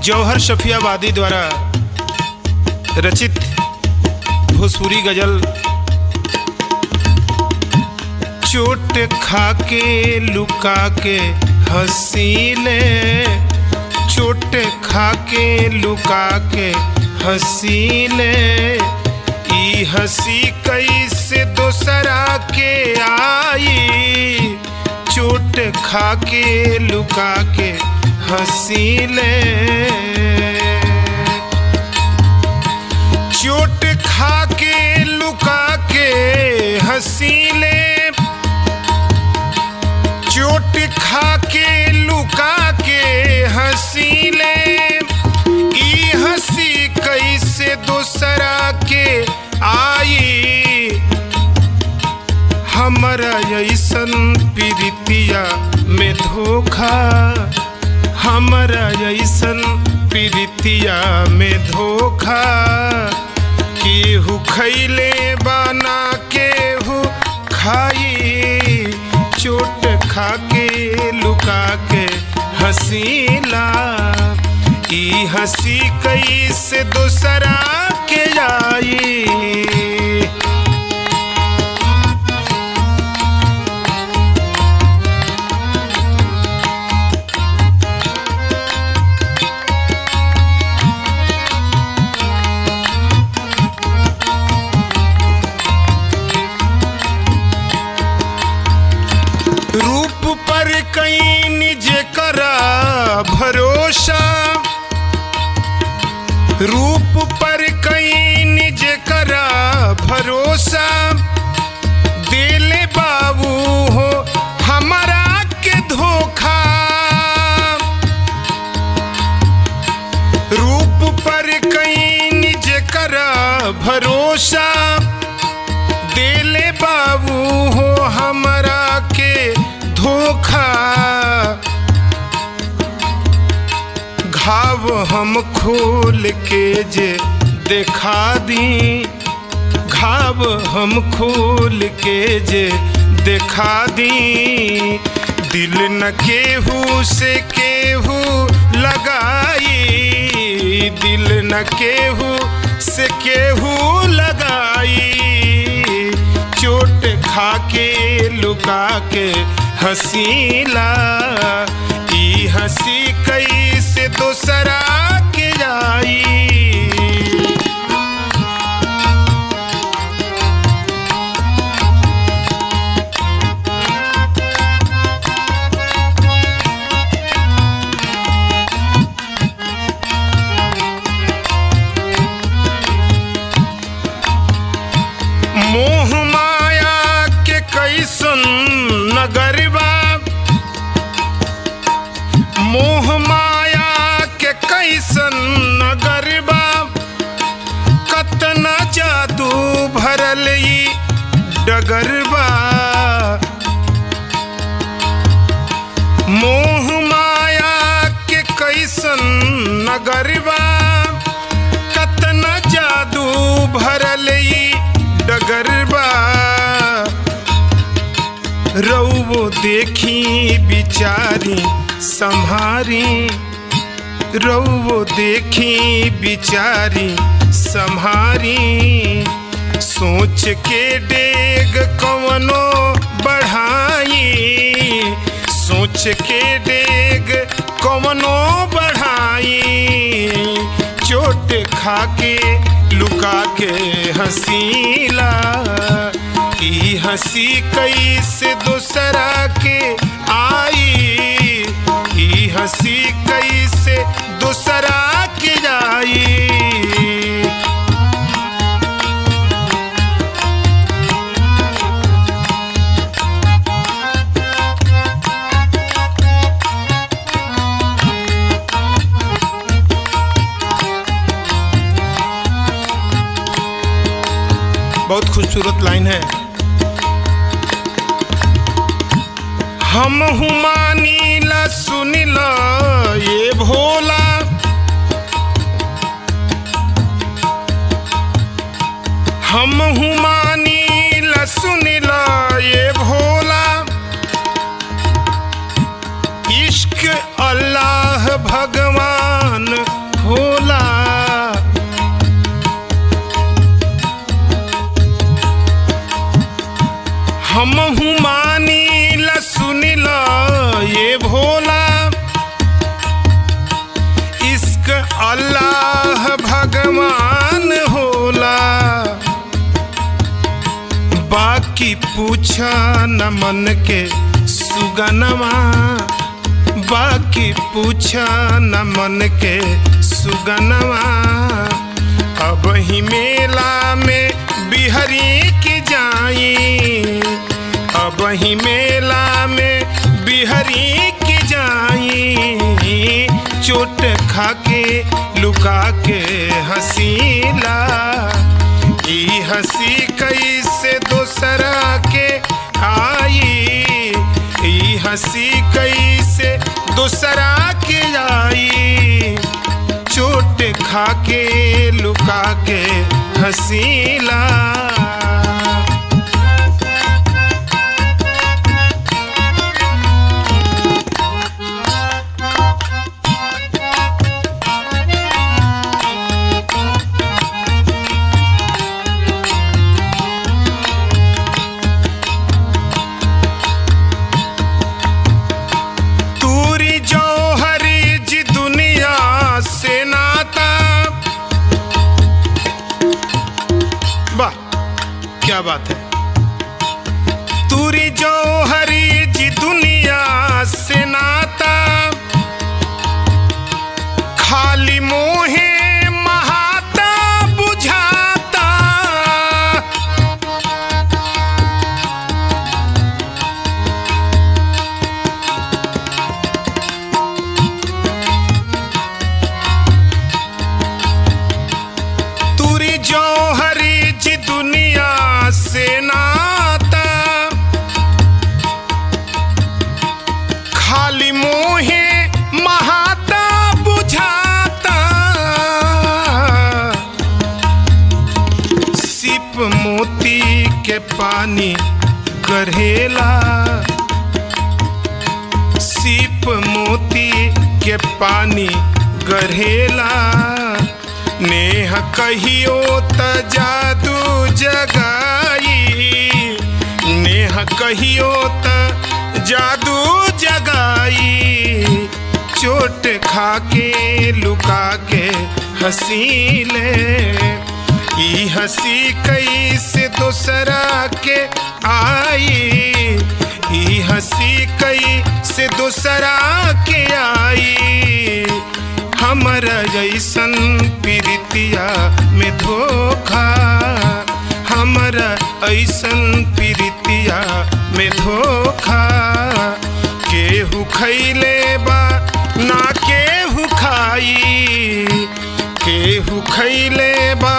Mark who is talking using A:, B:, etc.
A: जौहर शफियाबादी द्वारा रचित भोजपुरी गजल। चोट खा के लुका के हंसीले, चोट खा के लुका के हंसीले, ई हंसी कैसे दोसरा के आई। चोट खा के लुका के हंसीले, चोट खा के लुका के हंसीले, चोट खा के लुका के हंसीले, ई हंसी कैसे दूसरा के आई। हमरा ऐसन प्रीतिया में धोखा, हमरा ऐसन प्रीतिया में धोखा, केहू खैले बना केहू खाई। चोट खा के लुका के हंसीला, ई हंसी कैसे दूसरा के आई। रूप पर कहीं निज करा भरोसा, रूप पर कहीं निज करा भरोसा, दिले बाबू हो हमारा के धोखा। रूप पर कहीं निज करा भरोसा, दिले बाबू हो हमारा के धोखा। घाव हम खोल के जे देखा दी, घाव हम खोल के जे देखा दी, दिल न केहू से केहू लगाई, दिल न केहू से केहू लगाई। चोट खा के लुका के हंसीला, ई हंसी कैसे दूसरा के आई। मोह माया के कैसन नगरबा, मोह माया के कैसन नगरबा, कतना जादू भरल ई डगरबा। मोह माया के कैसन नगरबा, कतना जादू भरल ई डगरबा। रउवो देखी बिचारी संहारी, रउवो देखी बिचारी संहारी, सोच के डेग कवनो बढ़ाई, सोच के डेग कवनो बढ़ाई। चोट खा के लुका के हंसीला, ई हंसी कैसे दूसरा के आई, ई हंसी कैसे दूसरा के आई। बहुत खूबसूरत लाइन है। हम हुमानीला सुनिला ये भोला, हम हुमानीला सुनिला ये भोला। इश्क अल्लाह भगवान अल्लाह भगवान होला। बाकी पूछा न मन के सुगनमा, बाकी पूछा न मन के सुगनमा। अब ही मेला में बिहरी की जाई, अब ही मेला में बिहरी की जाई। चोट खा के लुका के हसीला, ई हंसी कैसे दूसरा के आई, ई हंसी कैसे दूसरा के आई। चोट खा के लुका के हसीला। क्या बात है। तूरी जौहरी जी दुनिया से नाता, खाली मोहे महाता बुझाता। तूरी जौहरी जी दुनिया से नाता, खाली मोहे महाता बुझाता। सिप मोती के पानी गढ़ेला, सिप मोती के पानी गढ़ेला। नेह कहियो त जादू जगाई, नेह कहियो त जादू जगाई। चोट खा के लुका के हसीले, ई हंसी कैसे दूसरा के आई, ई हंसी कैसे दूसरा के आई। हमरा जैसन प्रीतिया में धोखा, हमरा ऐसन प्रीतिया में धोखा। केहू खैले बा ना केहू खाई, केहू खैले बा